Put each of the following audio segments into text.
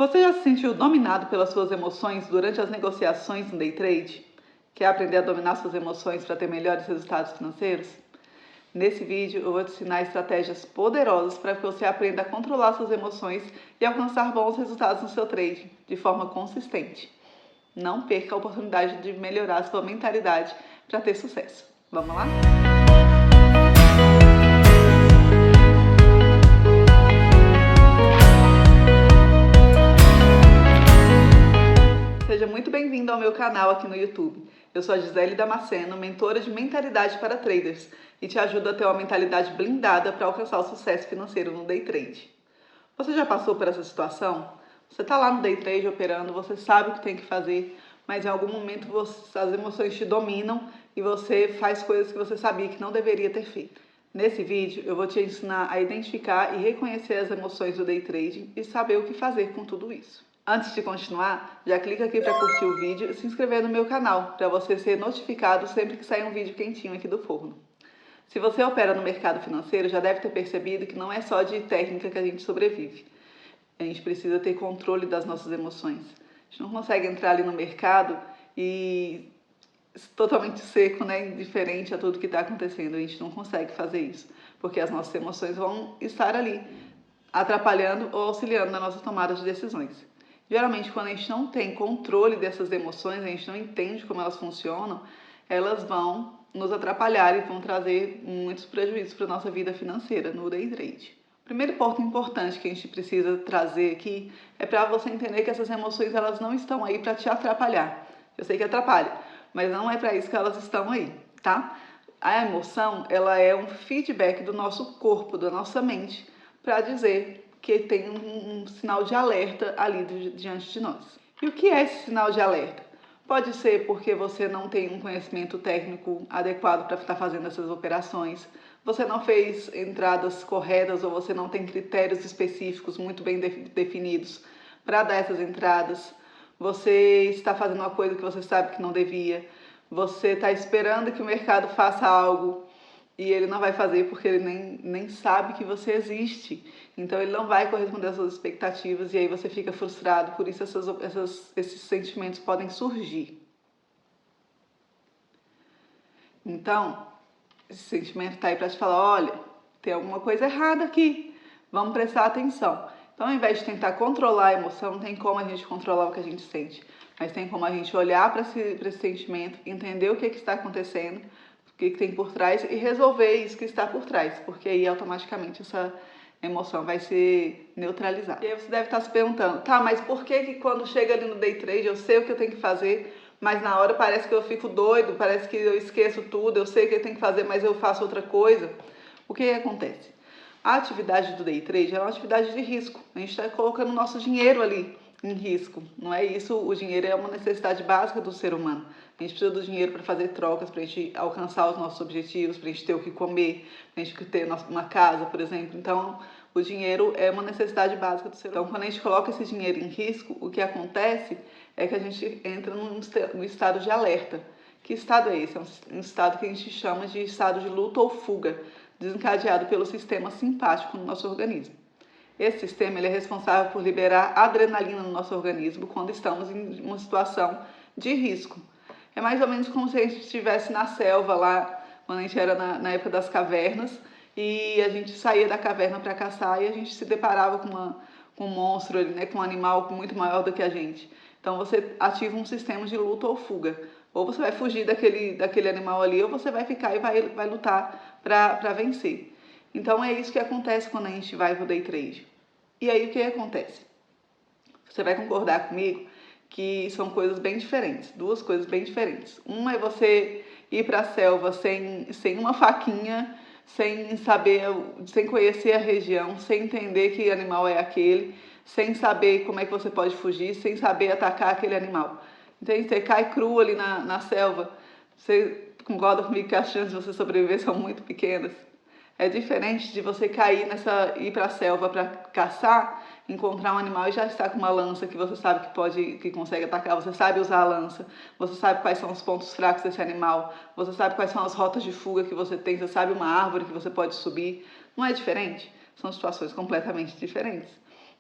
Você já se sentiu dominado pelas suas emoções durante as negociações no day trade? Quer aprender a dominar suas emoções para ter melhores resultados financeiros? Nesse vídeo eu vou te ensinar estratégias poderosas para que você aprenda a controlar suas emoções e alcançar bons resultados no seu trade de forma consistente. Não perca a oportunidade de melhorar a sua mentalidade para ter sucesso. Vamos lá? Seja muito bem-vindo ao meu canal aqui no YouTube. Eu sou a Gisele Damasceno, mentora de mentalidade para traders e te ajudo a ter uma mentalidade blindada para alcançar o sucesso financeiro no day trade. Você já passou por essa situação? Você está lá no day trade operando, você sabe o que tem que fazer, mas em algum momento as emoções te dominam e você faz coisas que você sabia que não deveria ter feito. Nesse vídeo eu vou te ensinar a identificar e reconhecer as emoções do day trading e saber o que fazer com tudo isso. Antes de continuar, já clica aqui para curtir o vídeo e se inscrever no meu canal, para você ser notificado sempre que sair um vídeo quentinho aqui do forno. Se você opera no mercado financeiro, já deve ter percebido que não é só de técnica que a gente sobrevive. A gente precisa ter controle das nossas emoções. A gente não consegue entrar ali no mercado e totalmente seco, né, indiferente a tudo que está acontecendo. A gente não consegue fazer isso, porque as nossas emoções vão estar ali, atrapalhando ou auxiliando na nossa tomada de decisões. Geralmente, quando a gente não tem controle dessas emoções, a gente não entende como elas funcionam, elas vão nos atrapalhar e vão trazer muitos prejuízos para a nossa vida financeira no day trade. O primeiro ponto importante que a gente precisa trazer aqui é para você entender que essas emoções elas não estão aí para te atrapalhar. Eu sei que atrapalha, mas não é para isso que elas estão aí, tá? A emoção, ela é um feedback do nosso corpo, da nossa mente, para dizer que tem um sinal de alerta ali diante de nós. E o que é esse sinal de alerta? Pode ser porque você não tem um conhecimento técnico adequado para estar fazendo essas operações, você não fez entradas corretas ou você não tem critérios específicos muito bem definidos para dar essas entradas, você está fazendo uma coisa que você sabe que não devia, você está esperando que o mercado faça algo e ele não vai fazer porque ele nem sabe que você existe. Então ele não vai corresponder às suas expectativas e aí você fica frustrado. Por isso esses sentimentos podem surgir. Então, esse sentimento está aí para te falar, olha, tem alguma coisa errada aqui. Vamos prestar atenção. Então, ao invés de tentar controlar a emoção, não tem como a gente controlar o que a gente sente. Mas tem como a gente olhar para esse sentimento, entender o que está acontecendo, o que tem por trás e resolver isso que está por trás, porque aí automaticamente essa emoção vai ser neutralizada. E aí você deve estar se perguntando, tá, mas por que quando chega ali no day trade eu sei o que eu tenho que fazer, mas na hora parece que eu fico doido, parece que eu esqueço tudo, eu sei o que eu tenho que fazer, mas eu faço outra coisa? O que acontece? A atividade do day trade é uma atividade de risco. A gente está colocando o nosso dinheiro ali em risco, não é isso? O dinheiro é uma necessidade básica do ser humano. A gente precisa do dinheiro para fazer trocas, para a gente alcançar os nossos objetivos, para a gente ter o que comer, para a gente ter uma casa, por exemplo. Então, o dinheiro é uma necessidade básica do ser humano. Então, quando a gente coloca esse dinheiro em risco, o que acontece é que a gente entra num estado de alerta. Que estado é esse? É um estado que a gente chama de estado de luta ou fuga, desencadeado pelo sistema simpático no nosso organismo. Esse sistema ele é responsável por liberar adrenalina no nosso organismo quando estamos em uma situação de risco. É mais ou menos como se a gente estivesse na selva lá, quando a gente era na época das cavernas, e a gente saía da caverna para caçar e a gente se deparava com um monstro ali, né, com um animal muito maior do que a gente. Então você ativa um sistema de luta ou fuga. Ou você vai fugir daquele animal ali, ou você vai ficar e vai lutar para vencer. Então é isso que acontece quando a gente vai pro day trade. E aí o que acontece? Você vai concordar comigo que são coisas bem diferentes, duas coisas bem diferentes. Uma é você ir para a selva sem uma faquinha, sem saber, sem conhecer a região, sem entender que animal é aquele, sem saber como é que você pode fugir, sem saber atacar aquele animal. Entende? Você cai cru ali na selva, você concorda comigo que as chances de você sobreviver são muito pequenas? É diferente de você ir para a selva para caçar, encontrar um animal e já estar com uma lança que você sabe que consegue atacar, você sabe usar a lança, você sabe quais são os pontos fracos desse animal, você sabe quais são as rotas de fuga que você tem, você sabe uma árvore que você pode subir. Não é diferente? São situações completamente diferentes.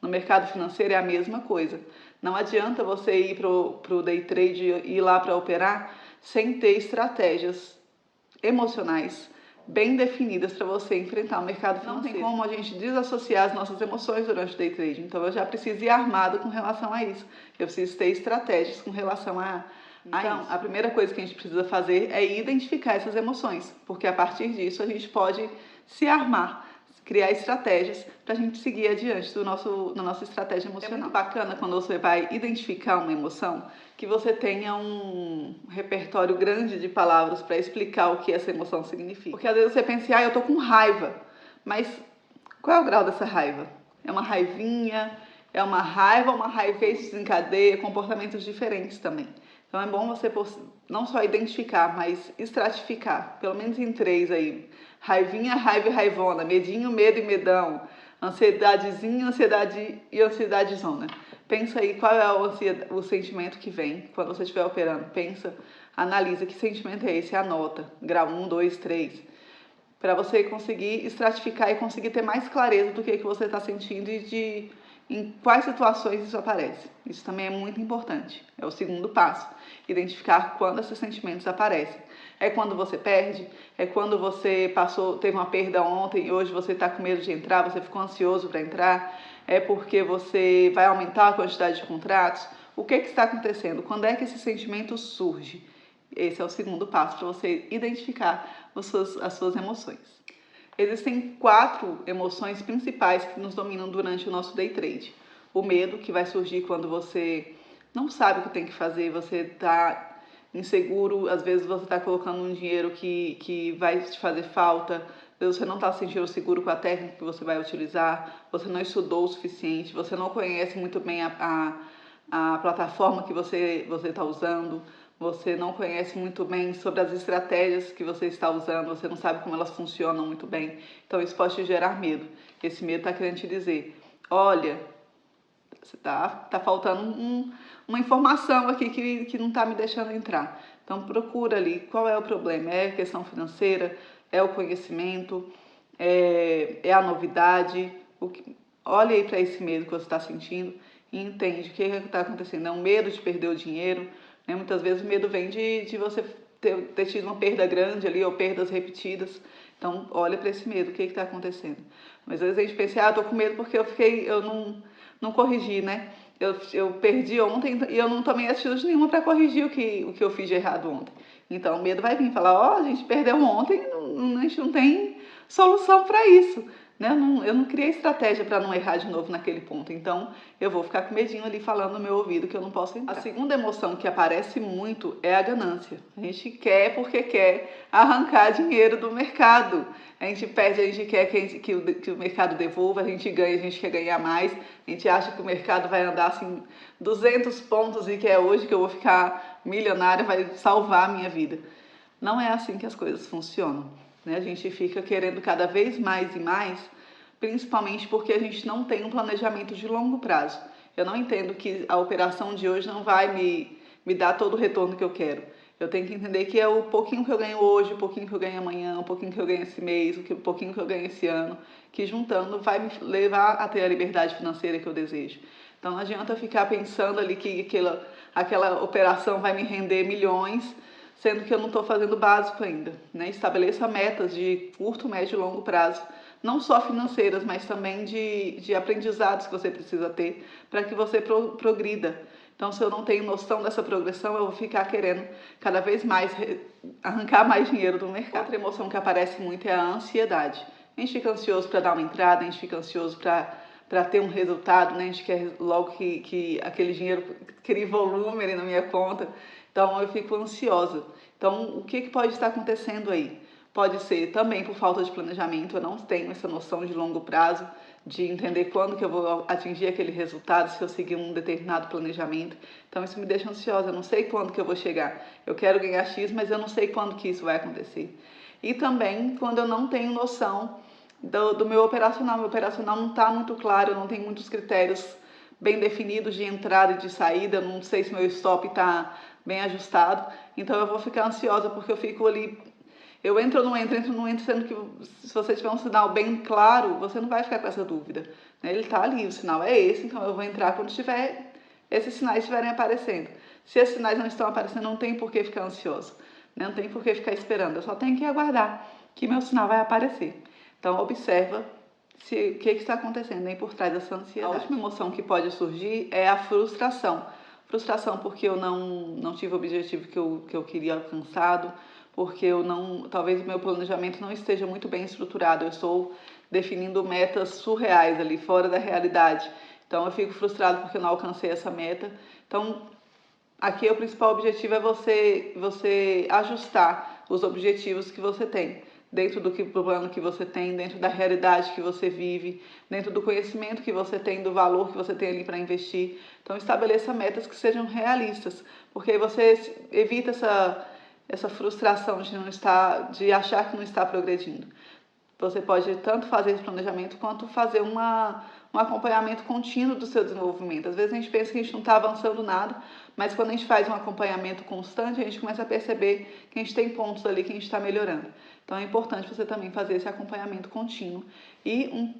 No mercado financeiro é a mesma coisa. Não adianta você ir para o day trade e ir lá para operar sem ter estratégias emocionais bem definidas para você enfrentar o mercado financeiro. Não tem como a gente desassociar as nossas emoções durante o day trade. Então eu já preciso ir armado com relação a isso. Eu preciso ter estratégias com relação a então, a primeira coisa que a gente precisa fazer é identificar essas emoções, porque a partir disso a gente pode se armar, criar estratégias para a gente seguir adiante da nossa estratégia emocional. É muito bacana quando você vai identificar uma emoção, que você tenha um repertório grande de palavras para explicar o que essa emoção significa. Porque às vezes você pensa, eu tô com raiva, mas qual é o grau dessa raiva? É uma raivinha? É uma raiva que desencadeia comportamentos diferentes também. Então é bom você não só identificar, mas estratificar, pelo menos em 3 aí. Raivinha, raiva e raivona, medinho, medo e medão, ansiedadezinha, ansiedade e ansiedadezona. Pensa aí qual é o sentimento que vem quando você estiver operando. Pensa, analisa que sentimento é esse, anota, grau 1, 2, 3. Para você conseguir estratificar e conseguir ter mais clareza do que você está sentindo e em quais situações isso aparece. Isso também é muito importante. É o segundo passo. Identificar quando esses sentimentos aparecem. É quando você perde? É quando você teve uma perda ontem e hoje você está com medo de entrar, você ficou ansioso para entrar? É porque você vai aumentar a quantidade de contratos? O que está acontecendo? Quando é que esse sentimento surge? Esse é o segundo passo para você identificar as suas emoções. Existem 4 emoções principais que nos dominam durante o nosso day trade. O medo, que vai surgir quando você não sabe o que tem que fazer, você está inseguro, às vezes você está colocando um dinheiro que vai te fazer falta, às vezes você não está se sentindo seguro com a técnica que você vai utilizar, você não estudou o suficiente, você não conhece muito bem a plataforma que você está usando, você não conhece muito bem sobre as estratégias que você está usando, você não sabe como elas funcionam muito bem. Então isso pode te gerar medo. Esse medo está querendo te dizer, olha, você tá faltando uma informação aqui que não está me deixando entrar. Então procura ali qual é o problema. É a questão financeira? É o conhecimento? É a novidade? Olha aí para esse medo que você está sentindo e entende o que está acontecendo. É um medo de perder o dinheiro, né? Muitas vezes o medo vem de você ter tido uma perda grande ali ou perdas repetidas. Então olha para esse medo, o que está acontecendo. Mas às vezes a gente pensa, eu tô com medo porque eu não corrigi, né? Eu perdi ontem e eu não tomei atitude nenhuma para corrigir o que eu fiz de errado ontem. Então o medo vai vir falar, a gente perdeu ontem, a gente não tem solução para isso. Né? Eu não criei estratégia para não errar de novo naquele ponto. Então, eu vou ficar com medinho ali falando no meu ouvido que eu não posso entrar. A segunda emoção que aparece muito é a ganância. A gente quer porque quer arrancar dinheiro do mercado. A gente perde, a gente quer que o mercado devolva, a gente ganha, a gente quer ganhar mais. A gente acha que o mercado vai andar assim 200 pontos e que é hoje que eu vou ficar milionária, vai salvar a minha vida. Não é assim que as coisas funcionam. Né? A gente fica querendo cada vez mais e mais, principalmente porque a gente não tem um planejamento de longo prazo. Eu não entendo que a operação de hoje não vai me dar todo o retorno que eu quero. Eu tenho que entender que é o pouquinho que eu ganho hoje, o pouquinho que eu ganho amanhã, o pouquinho que eu ganho esse mês, o pouquinho que eu ganho esse ano, que juntando vai me levar a ter a liberdade financeira que eu desejo. Então não adianta eu ficar pensando ali que aquela operação vai me render milhões, sendo que eu não estou fazendo o básico ainda. Né? Estabeleça metas de curto, médio e longo prazo, não só financeiras, mas também de aprendizados que você precisa ter para que você progrida. Então, se eu não tenho noção dessa progressão, eu vou ficar querendo cada vez mais arrancar mais dinheiro do mercado. Outra emoção que aparece muito é a ansiedade. A gente fica ansioso para dar uma entrada, a gente fica ansioso para ter um resultado, né? A gente quer logo que aquele dinheiro crie volume ali na minha conta. Então eu fico ansiosa. Então o que pode estar acontecendo aí? Pode ser também por falta de planejamento, eu não tenho essa noção de longo prazo, de entender quando que eu vou atingir aquele resultado, se eu seguir um determinado planejamento. Então isso me deixa ansiosa, eu não sei quando que eu vou chegar. Eu quero ganhar X, mas eu não sei quando que isso vai acontecer. E também quando eu não tenho noção do meu operacional não está muito claro, eu não tenho muitos critérios bem definidos de entrada e de saída, não sei se meu stop está bem ajustado, então eu vou ficar ansiosa porque eu fico ali Eu entro ou não entro, sendo que se você tiver um sinal bem claro, você não vai ficar com essa dúvida, né? Ele tá ali, o sinal é esse, então eu vou entrar quando esses sinais estiverem aparecendo. Se esses sinais não estão aparecendo, não tem por que ficar ansioso, né? Não tem por que ficar esperando, eu só tenho que aguardar que meu sinal vai aparecer. Então observa o que está acontecendo aí por trás dessa ansiedade. A última emoção que pode surgir é a frustração. Frustração porque eu não tive o objetivo que eu queria alcançado, porque talvez o meu planejamento não esteja muito bem estruturado, eu estou definindo metas surreais ali, fora da realidade. Então eu fico frustrado porque eu não alcancei essa meta. Então aqui o principal objetivo é você ajustar os objetivos que você tem, dentro do plano que você tem, dentro da realidade que você vive, dentro do conhecimento que você tem, do valor que você tem ali para investir. Então estabeleça metas que sejam realistas, porque aí você evita essa frustração de achar que não está progredindo. Você pode tanto fazer esse planejamento quanto fazer um acompanhamento contínuo do seu desenvolvimento. Às vezes a gente pensa que a gente não está avançando nada, mas quando a gente faz um acompanhamento constante, a gente começa a perceber que a gente tem pontos ali que a gente está melhorando. Então é importante você também fazer esse acompanhamento contínuo e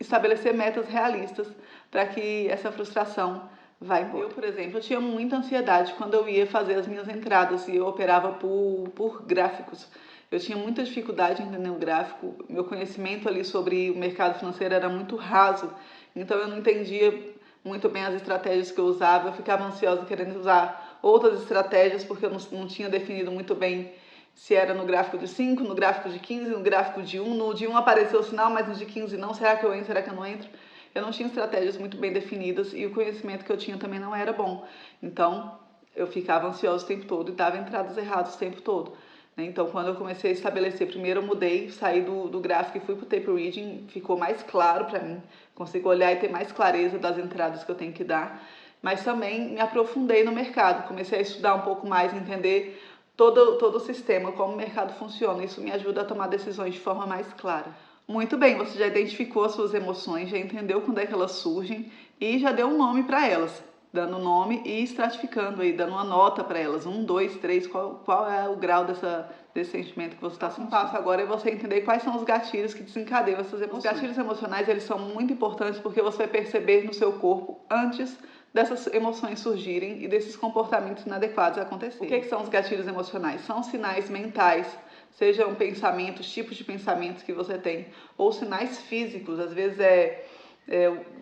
estabelecer metas realistas para que essa frustração vá embora. Eu, por exemplo, eu tinha muita ansiedade quando eu ia fazer as minhas entradas e eu operava por gráficos. Eu tinha muita dificuldade em entender o gráfico, meu conhecimento ali sobre o mercado financeiro era muito raso, então eu não entendia muito bem as estratégias que eu usava, eu ficava ansiosa querendo usar outras estratégias porque eu não tinha definido muito bem se era no gráfico de 5, no gráfico de 15, no gráfico de 1, no de 1 apareceu o sinal, mas no de 15 não, será que eu entro, será que eu não entro? Eu não tinha estratégias muito bem definidas e o conhecimento que eu tinha também não era bom, então eu ficava ansiosa o tempo todo e dava entradas erradas o tempo todo. Então, quando eu comecei a estabelecer, primeiro eu mudei, saí do gráfico e fui para o tape reading, ficou mais claro para mim, consigo olhar e ter mais clareza das entradas que eu tenho que dar, mas também me aprofundei no mercado, comecei a estudar um pouco mais, entender todo o sistema, como o mercado funciona, isso me ajuda a tomar decisões de forma mais clara. Muito bem, você já identificou as suas emoções, já entendeu quando é que elas surgem e já deu um nome para elas, dando nome e estratificando aí, dando uma nota para elas, 1, 2, 3, qual é o grau desse sentimento que você está sentindo. O passo agora é você entender quais são os gatilhos que desencadeiam essas emoções. Os gatilhos emocionais, eles são muito importantes porque você vai perceber no seu corpo antes dessas emoções surgirem e desses comportamentos inadequados acontecerem. O que são os gatilhos emocionais? São sinais mentais, sejam pensamentos, tipos de pensamentos que você tem, ou sinais físicos, às vezes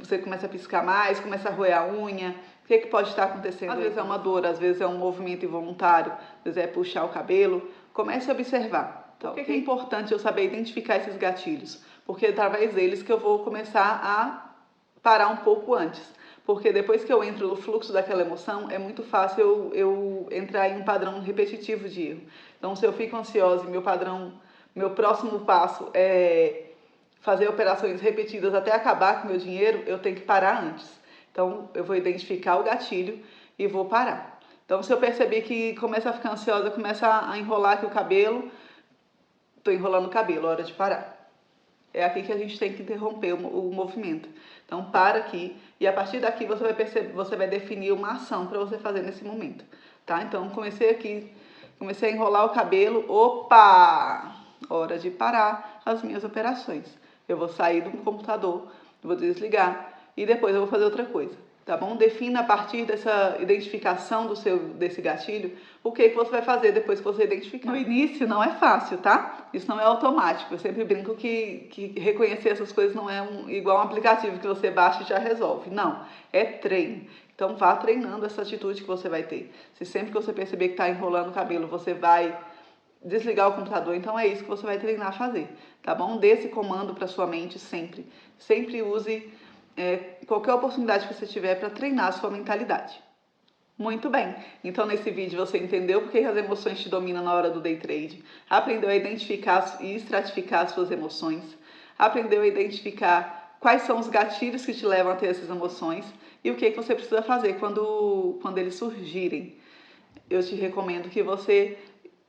você começa a piscar mais, começa a roer a unha. O que pode estar acontecendo? Às vezes é uma dor, às vezes é um movimento involuntário, às vezes é puxar o cabelo. Comece a observar. Então, por que é importante eu saber identificar esses gatilhos? Porque é através deles que eu vou começar a parar um pouco antes. Porque depois que eu entro no fluxo daquela emoção, é muito fácil eu entrar em um padrão repetitivo de erro. Então, se eu fico ansiosa e meu próximo passo é fazer operações repetidas até acabar com o meu dinheiro, eu tenho que parar antes. Então, eu vou identificar o gatilho e vou parar. Então, se eu perceber que começa a ficar ansiosa, começa a enrolar aqui o cabelo, estou enrolando o cabelo, hora de parar. É aqui que a gente tem que interromper o movimento. Então, para aqui e a partir daqui você vai definir uma ação para você fazer nesse momento, tá? Então, comecei a enrolar o cabelo, opa! Hora de parar as minhas operações. Eu vou sair do computador, vou desligar e depois eu vou fazer outra coisa, tá bom? Defina a partir dessa identificação desse gatilho o que você vai fazer depois que você identificar. No início não é fácil, tá? Isso não é automático. Eu sempre brinco que reconhecer essas coisas não é igual um aplicativo que você baixa e já resolve. Não, é treino. Então vá treinando essa atitude que você vai ter. Se sempre que você perceber que está enrolando o cabelo, você vai desligar o computador, então é isso que você vai treinar a fazer, tá bom? Dê esse comando para sua mente sempre. Sempre use qualquer oportunidade que você tiver para treinar a sua mentalidade. Muito bem, então nesse vídeo você entendeu porque as emoções te dominam na hora do day trade, aprendeu a identificar e estratificar as suas emoções, aprendeu a identificar quais são os gatilhos que te levam a ter essas emoções e o que você precisa fazer quando eles surgirem. Eu te recomendo que você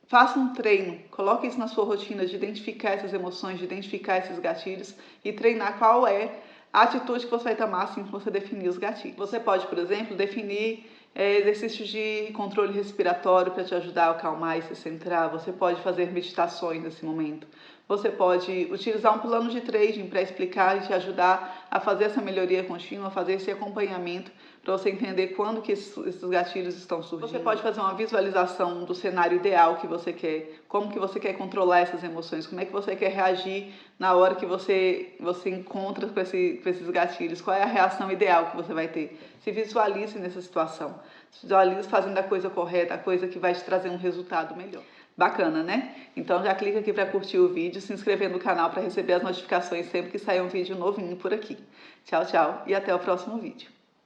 faça um treino, coloque isso na sua rotina de identificar essas emoções, de identificar esses gatilhos e treinar qual é a atitude que você vai tomar assim que você definir os gatilhos. Você pode, por exemplo, definir exercícios de controle respiratório para te ajudar a acalmar e se centrar. Você pode fazer meditações nesse momento. Você pode utilizar um plano de trading para explicar e te ajudar a fazer essa melhoria contínua, a fazer esse acompanhamento para você entender quando que esses gatilhos estão surgindo. Você pode fazer uma visualização do cenário ideal que você quer, como que você quer controlar essas emoções, como é que você quer reagir na hora que você encontra com esses gatilhos, qual é a reação ideal que você vai ter. Se visualize nessa situação, se visualize fazendo a coisa correta, a coisa que vai te trazer um resultado melhor. Bacana, né? Então já clica aqui para curtir o vídeo, se inscrever no canal para receber as notificações sempre que sair um vídeo novinho por aqui. Tchau, tchau e até o próximo vídeo.